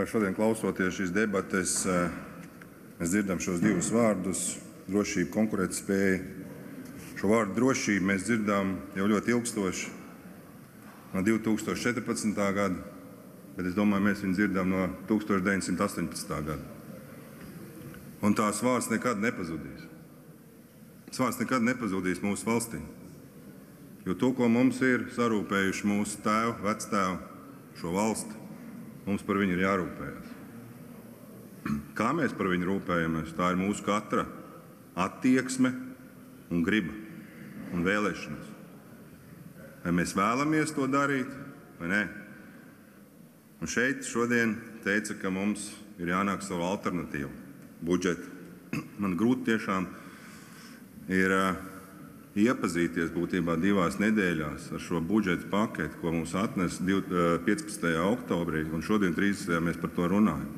šodien klausoties šīs debates, mēs dzirdam šos divus vārdus - drošība, konkurētspēja. Šo vārdu drošību mēs dzirdam jau ļoti ilgstoši, no 2014. gada, bet es domāju, mēs viņu dzirdam no 1918. gada. Un tās vārds nekad nepazudīs. Tas vārds nekad nepazudīs mūsu valstī. Jo to, ko mums ir sarūpējuši mūsu tēvi, vectēvi, šo valsti, mums par viņu ir jārūpējas. Kā mēs par viņu rūpējamies, tā ir mūsu katra attieksme un griba un vēlēšanas. Vai mēs vēlamies to darīt, vai nē? Un šeit šodien teica, ka mums ir jānāk savu alternatīvu budžetu. Man grūti tiešām ir iepazīties būtībā 2 nedēļās ar šo budžeta paketi, ko mums atnes 15. oktobrī, un šodien 30. mēs par to runājam.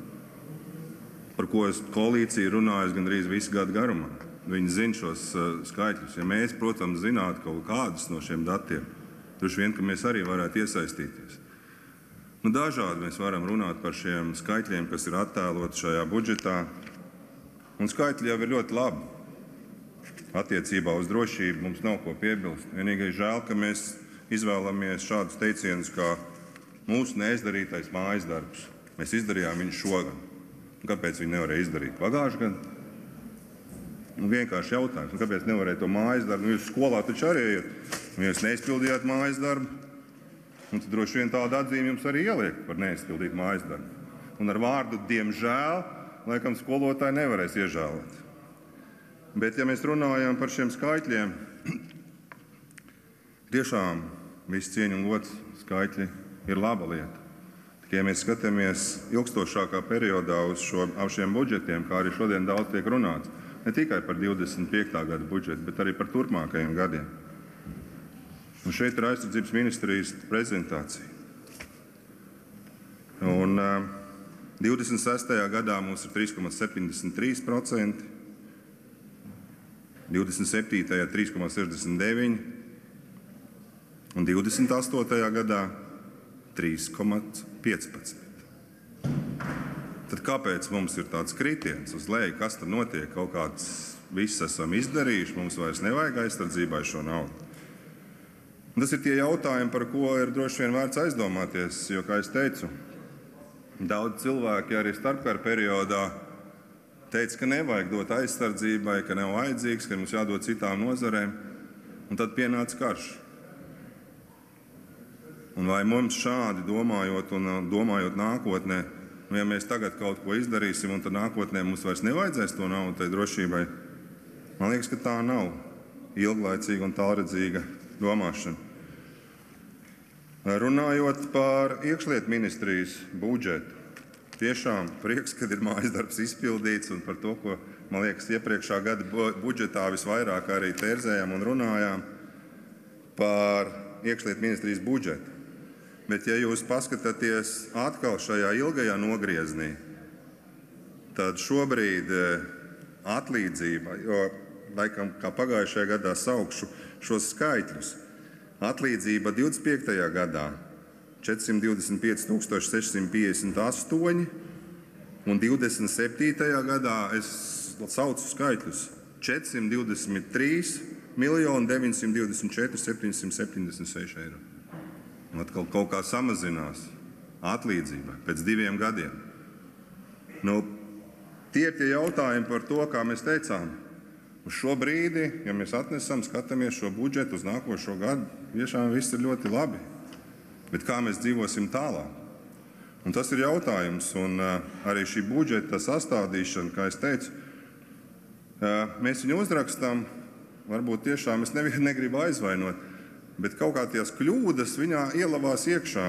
Par ko koalīcija runājas gandrīz visu gadu garumā. Viņi zina šos skaitļus. Ja mēs, protams, zinātu kaut kādus no šiem datiem, droši vien, ka mēs arī varētu iesaistīties. Dažādi mēs varam runāt par šiem skaitļiem, kas ir attēloti šajā budžetā. Un skaitļi jau ir ļoti labi. Attiecībā uz drošību mums nav ko piebilst. Vienīgais žēl, ka mēs izvēlamies šādus teicienus kā mūsu neizdarītais mājas darbs. Mēs izdarījām viņu šogad. Kāpēc viņi nevarēja izdarīt pagājušajā gadā? Vienkārši jautājums. Kāpēc nevarēja to mājas darbu? Jūs skolā taču arī iet. Jūs neizpildījāt mājas darbu. Un tad droši vien tāda atzīme jums arī ieliek par neizpildītu mājas darbu. Un ar vārdu diemžēl, laikam skolotāji nevarēs iežēlot. Bet, ja mēs runājam par šiem skaitļiem, tiešām viss cieņa un gods skaitļi ir laba lieta. Tikai, ja mēs skatāmies ilgstošākā periodā uz šiem budžetiem, kā arī šodien daudz tiek runāts, ne tikai par 25. gada budžetu, bet arī par turpmākajiem gadiem. Un šeit ir aizsardzības ministrijas prezentācija. Un 26. gadā mums ir 3,73%, 27. 3,69% un 28. gadā 3,15%. Tad kāpēc mums ir tāds kritiens uz leju? Kas tad notiek? Kaut kāds viss esam izdarījuši, mums vairs nevajag aizsardzībai šo naudu. Tas ir tie jautājumi, par ko ir droši vien vērts aizdomāties, jo, kā es teicu, daudz cilvēki arī starpkara periodā teica, ka nevajag dot aizsardzībai, ka nav vajadzīgs, ka mums jādod citām nozarēm, un tad pienāca karš. Un vai mums šādi domājot un domājot nākotnē, ja mēs tagad kaut ko izdarīsim, un tad nākotnē mums vairs nevajadzēs to naudu tai drošībai, man liekas, ka tā nav ilglaicīga un tālredzīga domāšana. Runājot par iekšlietu ministrijas budžetu, tiešām prieks, kad ir mājas darbs izpildīts, un par to, ko, man liekas, iepriekšā gada budžetā visvairāk arī tērzējām un runājām par iekšlietu ministrijas budžetu. Bet, ja jūs paskatāties atkal šajā ilgajā nogrieznī, tad šobrīd atlīdzība, jo laikam kā pagājušajā gadā saukšu šos skaitļus, atlīdzība 25. gadā 425 658 un 27. gadā es saucu skaitļus 423 924 776 eiro. Un atkal kaut kā samazinās atlīdzība pēc 2 gadiem. Tie ir tie jautājumi par to, kā mēs teicām. Uz šo brīdi, ja mēs skatāmies šo budžetu uz nākošo gadu, tiešām viss ir ļoti labi. Bet kā mēs dzīvosim tālāk? Un tas ir jautājums, un arī šī budžeta sastādīšana, kā es teicu, mēs viņu uzrakstam, varbūt tiešām es nevienu negribu aizvainot, bet kaut kā tās kļūdas viņā ielavās iekšā.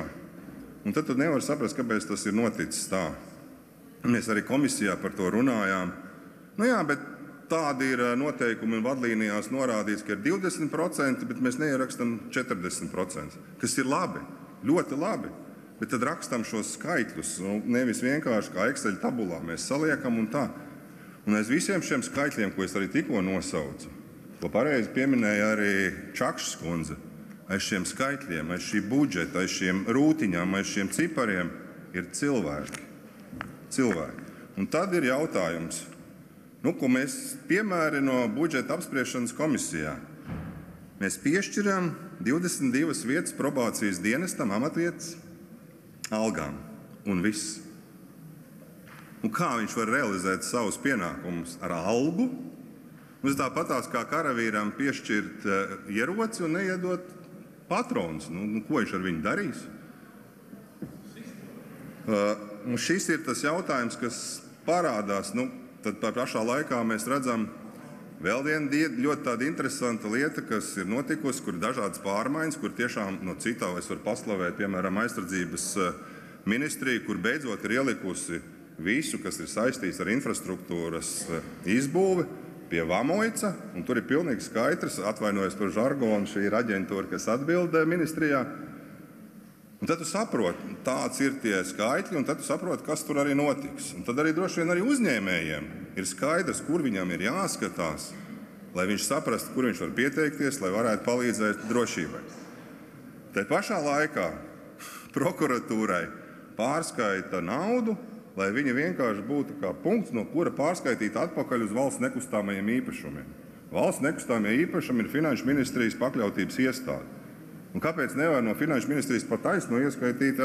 Un tad tu nevari saprast, kāpēc tas ir noticis tā. Mēs arī komisijā par to runājām. Jā, bet tādi ir noteikumi un vadlīnijās norādīts, ka ir 20%, bet mēs neierakstam 40%, kas ir labi, ļoti labi. Bet tad rakstam šos skaitļus, nevis vienkārši kā Excel tabulā mēs saliekam un tā. Un aiz visiem šiem skaitļiem, ko es arī tikko nosaucu, ko pareizi pieminēja arī Čakšs kundze, aiz šiem skaitļiem, aiz šī budžeta, aiz šiem rūtiņām, aiz šiem cipariem ir cilvēki. cilvēki. Un tad ir jautājums, ko mēs piemēri no budžeta apspriešanas komisijā. Mēs piešķiram 22 vietas probācijas dienestam amatvietas algām un viss. Un kā viņš var realizēt savus pienākumus ar algu? Mums tāpatās kā karavīram piešķirt ieroci un neiedot patronus. Ko viņš ar viņu darīs? Šis ir tas jautājums, kas parādās. Tad pašā laikā mēs redzam vēl vienu ļoti tādu interesantu lietu, kas ir notikusi, kur ir dažādas pārmaiņas, kur tiešām no citā es varu paslavēt, piemēram, aizsardzības ministriju, kur beidzot ir ielikusi visu, kas ir saistīts ar infrastruktūras izbūvi pie Vamoica, un tur ir pilnīgi skaidrs, atvainojos par žargonu, šī ir aģentūra, kas atbild ministrijā. Un tad tu saproti, tāds ir tie skaitļi, un tad tu saproti, kas tur arī notiks. Un tad arī droši vien arī uzņēmējiem ir skaidrs, kur viņam ir jāskatās, lai viņš saprastu, kur viņš var pieteikties, lai varētu palīdzēt drošībai. Tā pašā laikā prokuratūrai pārskaita naudu, lai viņa vienkārši būtu kā punkts, no kura pārskaitīt atpakaļ uz valsts nekustamajiem īpašumiem. Valsts nekustamie īpašumi ir Finanšu ministrijas pakļautības iestāde. Un kāpēc nevar no Finanšu ministrijas pa taisno ieskaitīt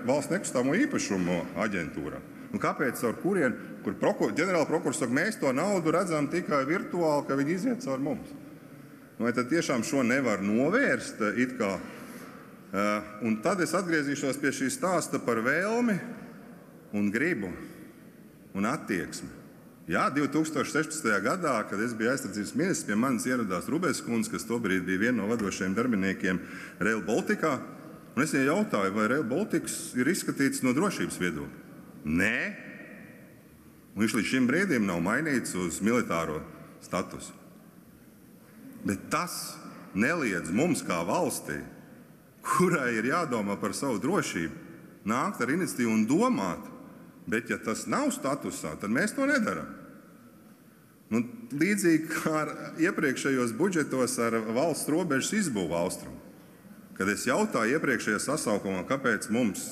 valsts nekustamo īpašumu aģentūrā? Un kāpēc caur kurien, kur ģenerāla prokurors saka, mēs to naudu redzam tikai virtuāli, ka viņi iziet caur mums? Vai tad tiešām šo nevar novērst it kā? Un tad es atgriezīšos pie šī stāsta par vēlmi un gribu un attieksmi. Jā, 2016. gadā, kad es biju aizsardzības ministrs, pie manis ieradās Rubēs kundze, kas tobrīd bija viena no vadošajiem darbiniekiem Rail Balticā, un es viņai jautāju, vai Rail Baltics ir izskatīts no drošības viedokļa. Nē, un viņš līdz šim brīdim nav mainīts uz militāro statusu. Bet tas neliedz mums kā valstī, kurai ir jādomā par savu drošību, nākt ar iniciatīvu un domāt, bet ja tas nav statusā, tad mēs to nedaram. Līdzīgi kā ar iepriekšējos budžetos ar valsts robežas izbūvu austrumu. Kad es jautāju iepriekšējā sasaukumā, kāpēc mums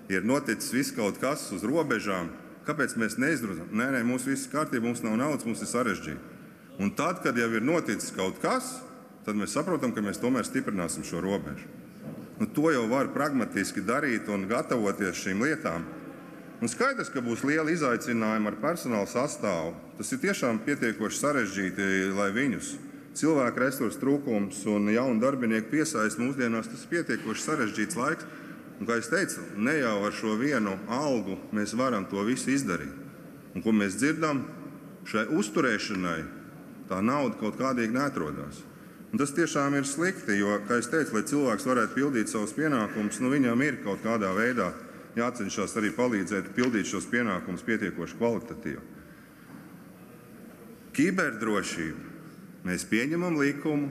ir noticis viss kaut kas uz robežām, kāpēc mēs neizdarām? Nē, mums viss kārtībā, mums nav naudas, mums ir sarežģīti. Un tad, kad jau ir noticis kaut kas, tad mēs saprotam, ka mēs tomēr stiprināsim šo robežu. To jau var pragmatiski darīt un gatavoties šīm lietām. Un skaidrs, ka būs liela izaicinājuma ar personāla sastāvu. Tas ir tiešām pietiekoši sarežģīti, lai viņus cilvēku resursu trūkums un jaunu darbinieku piesaist mūsdienās, tas ir pietiekoši sarežģīts laiks. Un, kā es teicu, ne jau ar šo vienu algu mēs varam to visu izdarīt. Un, ko mēs dzirdam, šai uzturēšanai tā nauda kaut kādīgi neatrodās. Un tas tiešām ir slikti, jo, kā es teicu, lai cilvēks varētu pildīt savus pienākumus, viņam ir kaut kādā veidā jācenšas arī palīdzēt pildīt šos pienākumus pietiekoši kvalitatīvi. Kiberdrošība. Mēs pieņemam likumu,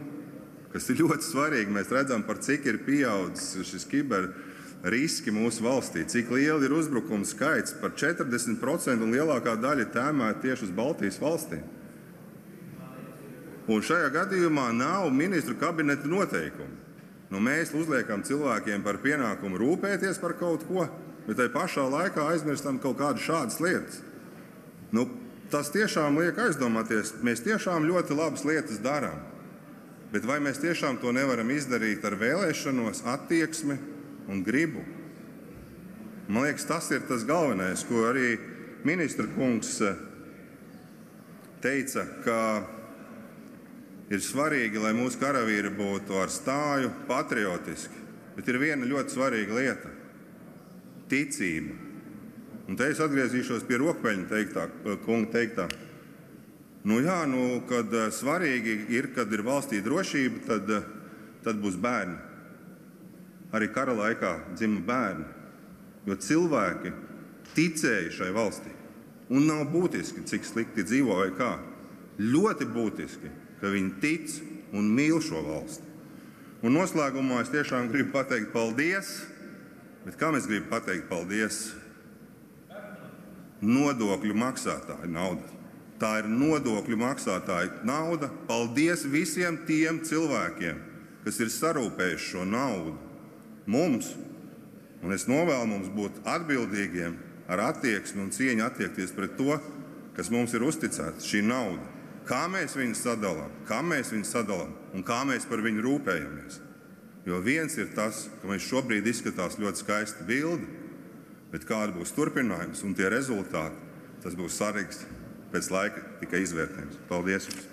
kas ir ļoti svarīgi. Mēs redzam, par cik ir pieaudzis šis kiberriski mūsu valstī, cik liela ir uzbrukuma skaits, par 40% un lielākā daļa tēmēta tieši uz Baltijas valstīm. Un šajā gadījumā nav ministru kabineta noteikumu. Mēs uzliekam cilvēkiem par pienākumu rūpēties par kaut ko, bet tai pašā laikā aizmirstam kaut kādas šādas lietas. Tas tiešām liek aizdomāties, mēs tiešām ļoti labas lietas darām, bet vai mēs tiešām to nevaram izdarīt ar vēlēšanos, attieksmi un gribu? Man liekas, tas ir tas galvenais, ko arī ministra kungs teica, ka ir svarīgi, lai mūsu karavīri būtu ar stāju, patriotiski. Bet ir viena ļoti svarīga lieta – ticība. Un te es atgriezīšos pie Rokpeļņa kunga teiktā. Kad svarīgi ir, kad ir valstī drošība, tad būs bērni. Arī kara laikā dzima bērni. Jo cilvēki ticēja šai valstī. Un nav būtiski, cik slikti dzīvo vai kā. Ļoti būtiski, ka viņi tic un mīl šo valsti. Un noslēgumā es tiešām gribu pateikt paldies, bet kam es gribu pateikt paldies? Nodokļu maksātāju nauda. Tā ir nodokļu maksātāju nauda. Paldies visiem tiem cilvēkiem, kas ir sarūpējuši šo naudu mums, un es novēlu mums būt atbildīgiem ar attieksmi un cieņu attiekties pret to, kas mums ir uzticēts, šī nauda. Kā mēs viņus sadalām un kā mēs par viņu rūpējamies. Jo viens ir tas, ka mēs šobrīd izskatās ļoti skaista bilde, bet kāda būs turpinājums un tie rezultāti, tas būs svarīgs pēc laika tikai izvērtējums. Paldies jums!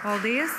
Paldies!